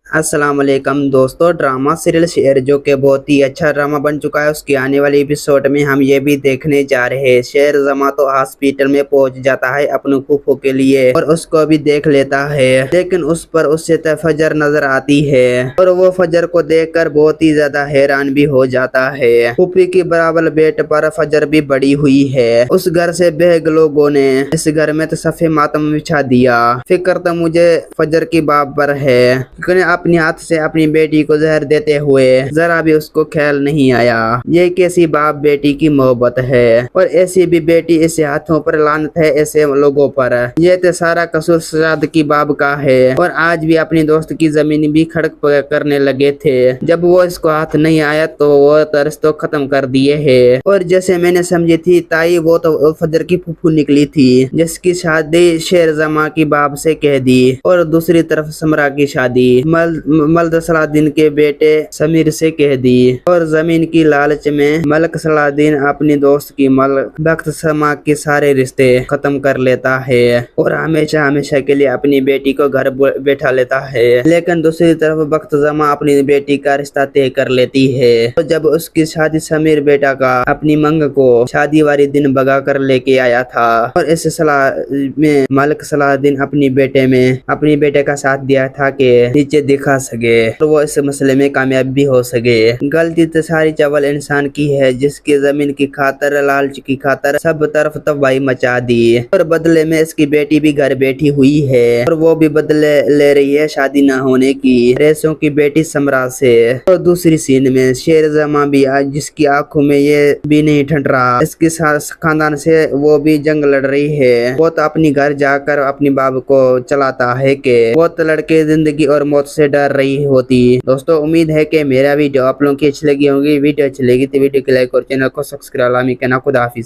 अस्सलाम वालेकुम दोस्तों, ड्रामा सीरियल शेर जो कि बहुत ही अच्छा ड्रामा बन चुका है, उसके आने वाले एपिसोड में हम ये भी देखने जा रहे हैं। शेर जमा तो हॉस्पिटल में पहुंच जाता है अपने फूफो के लिए और उसको भी देख लेता है, लेकिन उस पर उससे फजर नजर आती है और वो फजर को देखकर बहुत ही ज्यादा हैरान भी हो जाता है। फूफी की बराबर बेट पर फजर भी बड़ी हुई है। उस घर से बेहद लोगों ने इस घर में तो सफे मातम बिछा दिया। फिक्र तो मुझे फजर की बाप पर है, अपने हाथ से अपनी बेटी को जहर देते हुए जरा भी उसको ख्याल नहीं आया। ये कैसी बाप बेटी की मोहब्बत है, और ऐसी भी बेटी ऐसे हाथों पर लानत है ऐसे लोगों पर। ये तो सारा कसूर सजाद की बाप का है, और आज भी अपनी दोस्त की जमीन भी खड़क करने लगे थे। जब वो इसको हाथ नहीं आया तो वो तरस तो खत्म कर दिए है। और जैसे मैंने समझी थी ताई, वो तो फजर की फूफू निकली थी जिसकी शादी शेर जमा की बाप से कह दी, और दूसरी तरफ समरा की शादी मल्द सलादीन के बेटे समीर से कह दी। और जमीन की लालच में मलक सलादीन अपनी दोस्त की बख्त समा के सारे रिश्ते खत्म कर लेता है और हमेशा हमेशा के लिए अपनी बेटी को घर बैठा लेता है। लेकिन दूसरी तरफ बख्त जमा अपनी बेटी का रिश्ता तय कर लेती है। तो जब उसकी शादी समीर बेटा का अपनी मंग को शादी वाले दिन भगा कर लेके आया था, और इस सलाह में मलक सलादीन अपनी बेटे का साथ दिया था कि नीचे दिखा सके और वो इस मसले में कामयाब भी हो सके। गलती तो सारी चावल इंसान की है जिसकी जमीन की खातर लालच की खातर सब तरफ तबाही मचा दी, और बदले में इसकी बेटी भी घर बैठी हुई है और वो भी बदले ले रही है शादी न होने की रेसों की बेटी समरा से। और दूसरी सीन में शेर जमा भी आज जिसकी आंखों में ये भी नहीं ठंड रहा, इसके खानदान से वो भी जंग लड़ रही है। वो तो अपनी घर जाकर अपनी बाप को चलाता है कि वो तो लड़के जिंदगी और मौत से डर रही होती। दोस्तों, उम्मीद है कि मेरा वीडियो आप लोगों की अच्छी लगी होगी। वीडियो अच्छी लगी तो वीडियो को लाइक और चैनल को सब्सक्राइब करना। खुदा हाफिज।